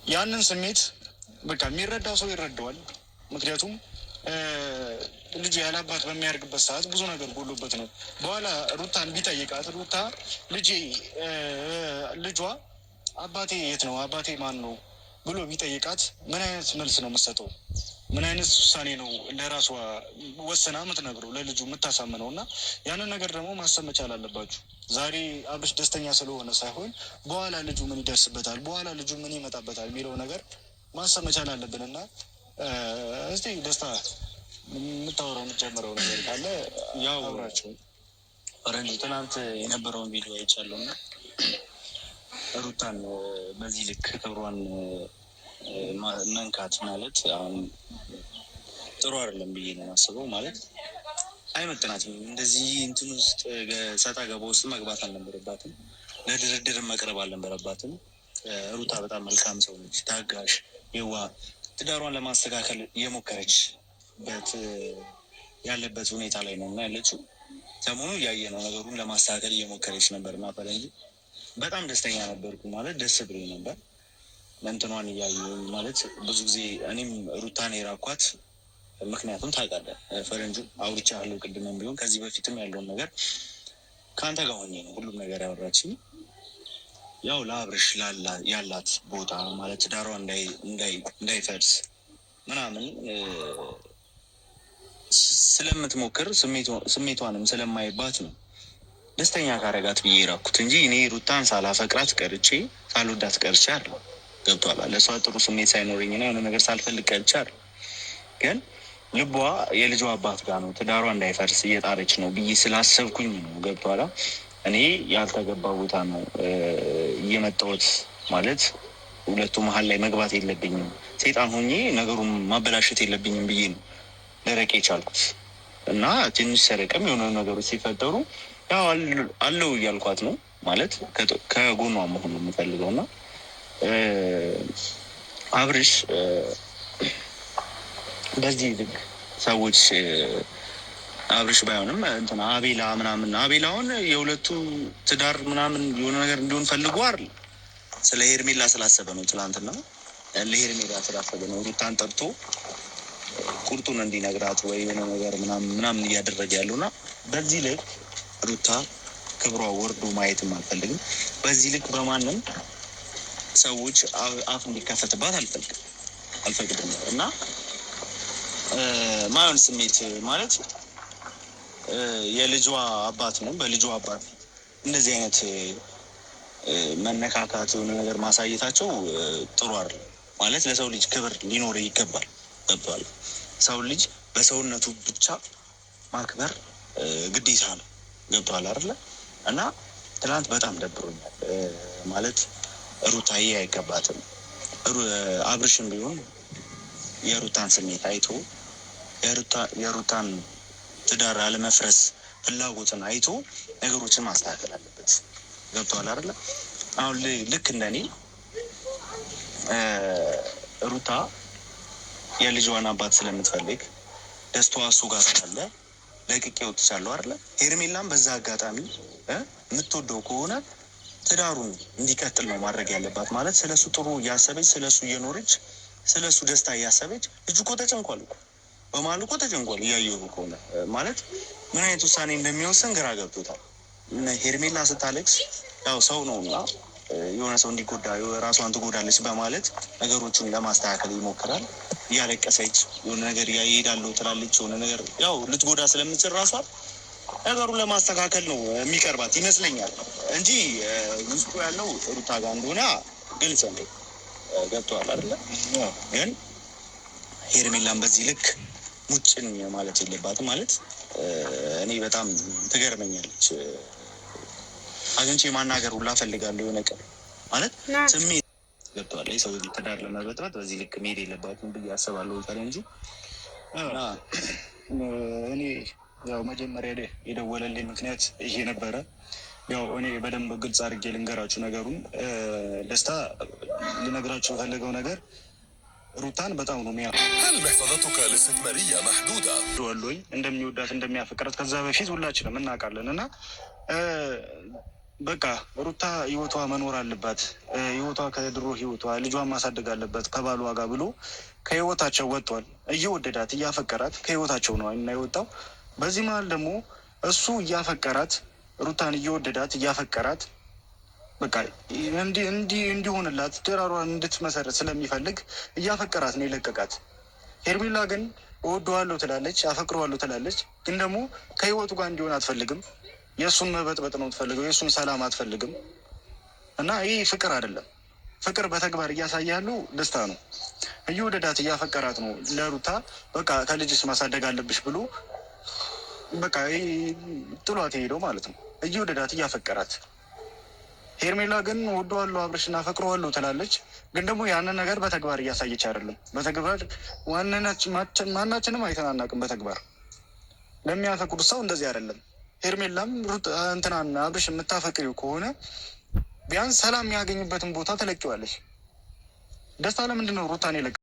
ያንን ስሜት በቃ የሚረዳው ሰው ይረዳዋል። ምክንያቱም ልጁ ያላባት በሚያደርግበት ሰዓት ብዙ ነገር ጎሎበት ነው። በኋላ ሩታን ቢጠይቃት ሩታ ልጇ አባቴ የት ነው አባቴ ማን ነው ብሎ ቢጠይቃት ምን አይነት መልስ ነው የምትሰጠው? ምን አይነት ውሳኔ ነው ለራሷ ወስና የምትነግረው ለልጁ የምታሳምነው? እና ያንን ነገር ደግሞ ማሰብ መቻል አለባችሁ። ዛሬ አብርሽ ደስተኛ ስለሆነ ሳይሆን በኋላ ልጁ ምን ይደርስበታል፣ በኋላ ልጁ ምን ይመጣበታል የሚለው ነገር ማሰብ መቻል አለብን። እና እስቲ ደስታ የምታወራው የምትጀምረው ነገር ካለ ያው አብራቸው። ፈረንጅ ትናንት የነበረውን ቪዲዮ አይቻለሁ እና ሩታን በዚህ ልክ ክብሯን መንካት ማለት አሁን ጥሩ አይደለም ብዬ ነው የማስበው። ማለት አይመጥናትም። እንደዚህ እንትን ውስጥ ሰጣ ገባ ውስጥ መግባት አልነበረባትም። ለድርድር መቅረብ አልነበረባትም። ሩታ በጣም መልካም ሰው ነች፣ ታጋሽ፣ የዋህ ትዳሯን ለማስተካከል እየሞከረችበት ያለበት ሁኔታ ላይ ነው እና ያለችው። ሰሞኑ እያየ ነው ነገሩን ለማስተካከል እየሞከረች ነበር እና ፈረንጅ በጣም ደስተኛ ነበርኩ። ማለት ደስ ብሎ ነበር መንትኗን እያዩ ማለት ብዙ ጊዜ እኔም ሩታን የራኳት ምክንያቱም ታውቃለህ ፈረንጁ አውርቻለሁ ቅድምም ቢሆን ከዚህ በፊትም ያለውን ነገር ከአንተ ጋር ሆኜ ነው ሁሉም ነገር ያወራችኝ። ያው ለአብርሽ ያላት ቦታ ማለት ትዳሯ እንዳይፈርስ ምናምን ስለምትሞክር ስሜቷንም ስለማይባት ነው ደስተኛ ካረጋት ብዬ የራኩት እንጂ እኔ ሩታን ሳላፈቅራት ቀርቼ ሳልወዳት ቀርቼ አይደለም። ገብቷል። ለእሷ ጥሩ ስሜት ሳይኖረኝና የሆነ ነገር ሳልፈልግ ቀርቼ አይደለም። ግን ልቧ የልጇ አባት ጋር ነው፣ ትዳሯ እንዳይፈርስ እየጣረች ነው ብዬ ስላሰብኩኝ ነው። ገብቷል። እኔ ያልተገባ ቦታ ነው እየመጣሁት ማለት ሁለቱ መሀል ላይ መግባት የለብኝም፣ ሴጣን ሆኜ ነገሩን ማበላሸት የለብኝም ብዬ ነው ደረቄ ቻልኩት እና ትንሽ ሰረቅም የሆነ ነገሮች ሲፈጠሩ ያው አለው እያልኳት ነው ማለት ከጎኗ መሆኑ የምፈልገው እና አብርሽ በዚህ ልክ ሰዎች አብርሽ ባይሆንም እንትና አቤላ ምናምን አቤላውን የሁለቱ ትዳር ምናምን የሆነ ነገር እንዲሆን ፈልጎ አይደል ስለ ሄርሜላ ስላሰበ ነው። ትናንትና ለሄርሜላ ስላሰበ ነው ሩታን ጠርቶ ቁርጡን እንዲነግራት ወይ የሆነ ነገር ምናምን እያደረገ ያለውና በዚህ ልክ ሩታ ክብሯ ወርዶ ማየትም አልፈልግም። በዚህ ልክ በማንም ሰዎች አፍ እንዲከፈትባት አልፈቅድም እና ማየውን ስሜት ማለት የልጇ አባት ነው። በልጇ አባት እንደዚህ አይነት መነካካት የሆነ ነገር ማሳየታቸው ጥሩ አይደለም። ማለት ለሰው ልጅ ክብር ሊኖር ይገባል። ገብቷል። ሰው ልጅ በሰውነቱ ብቻ ማክበር ግዴታ ነው። ገብቷል አይደለ? እና ትናንት በጣም ደብሮኛል። ማለት ሩታዬ አይገባትም። አብርሽም ቢሆን የሩታን ስሜት አይቶ የሩታን ትዳር አለመፍረስ ፍላጎትን አይቶ ነገሮችን ማስተካከል አለበት። ገብቷል አይደለ? አሁን ልክ እንደኔ ሩታ የልጇን አባት ስለምትፈልግ ደስታዋ እሱ ጋር ስላለ ለቅቄ ወጥቻለሁ አይደለ? ሄርሜላም በዛ አጋጣሚ የምትወደው ከሆነ ትዳሩን እንዲቀጥል ነው ማድረግ ያለባት። ማለት ስለሱ ጥሩ እያሰበች ስለሱ እየኖረች ስለሱ ደስታ እያሰበች ልጁ እኮ ተጨንቋል እኮ በማሉ እኮ ተጨንቋል። እያየሁ ከሆነ ማለት ምን አይነት ውሳኔ እንደሚወስን ግራ ገብቶታል። ሄርሜላ ስታለቅስ ያው ሰው ነው እና የሆነ ሰው እንዲጎዳ ራሷን ትጎዳለች በማለት ነገሮቹን ለማስተካከል ይሞክራል። እያለቀሰች የሆነ ነገር እሄዳለሁ ትላለች። የሆነ ነገር ያው ልትጎዳ ስለምችል ራሷን ነገሩን ለማስተካከል ነው የሚቀርባት ይመስለኛል እንጂ ውስጡ ያለው ሩታ ጋር እንደሆነ ግልጽ ነው። ገብተዋል አይደለ? ግን ሄርሜላን በዚህ ልክ ሙጭን ማለት የለባትም። ማለት እኔ በጣም ትገርመኛለች። አግኝቼ ማናገር ሁላ ፈልጋለሁ የሆነ ቀን ማለት ስሜት ገብተዋል። ሰው ትዳር ለመበጥበት በዚህ ልክ መሄድ የለባትም ብዬ አስባለሁ እንጂ እኔ ያው መጀመሪያ የደወለልኝ ምክንያት ይሄ ነበረ። ያው እኔ በደንብ ግልጽ አድርጌ ልንገራችሁ ነገሩን። ደስታ ልነግራችሁ የፈለገው ነገር ሩታን በጣም ነው ወሎኝ እንደሚወዳት እንደሚያፈቅራት ከዛ በፊት ሁላችንም እናውቃለን እና በቃ ሩታ ህይወቷ መኖር አለባት፣ ህይወቷ ከድሮ ህይወቷ ልጇን ማሳደግ አለበት ከባሏ ጋር ብሎ ከህይወታቸው ወጥቷል። እየወደዳት እያፈቀራት ከህይወታቸው ነው እና የወጣው። በዚህ መሀል ደግሞ እሱ እያፈቀራት ሩታን እየወደዳት እያፈቀራት በቃ እንዲሆንላት ትዳሯን እንድትመሰረት ስለሚፈልግ እያፈቀራት ነው የለቀቃት። ሄርሜላ ግን እወደዋለሁ ትላለች፣ አፈቅረዋለሁ ትላለች፣ ግን ደግሞ ከህይወቱ ጋር እንዲሆን አትፈልግም። የእሱን መበጥበጥ ነው ትፈልገው፣ የእሱን ሰላም አትፈልግም። እና ይህ ፍቅር አይደለም። ፍቅር በተግባር እያሳየ ያለው ደስታ ነው። እየወደዳት እያፈቀራት ነው ለሩታ በቃ ከልጅስ ማሳደግ አለብሽ ብሎ በቃ ጥሏት የሄደው ማለት ነው። እየወደዳት እያፈቀራት። ሄርሜላ ግን ወደዋለሁ አብርሽና አፈቅረዋለሁ ትላለች፣ ግን ደግሞ ያንን ነገር በተግባር እያሳየች አይደለም። በተግባር ማናችንም አይተናናቅም። በተግባር ለሚያፈቅሩት ሰው እንደዚህ አይደለም። ሄርሜላም እንትናን አብርሽ የምታፈቅሪው ከሆነ ቢያንስ ሰላም የሚያገኝበትን ቦታ ትለቂዋለች። ደስታ ለምንድን ነው ሩታን የለቀ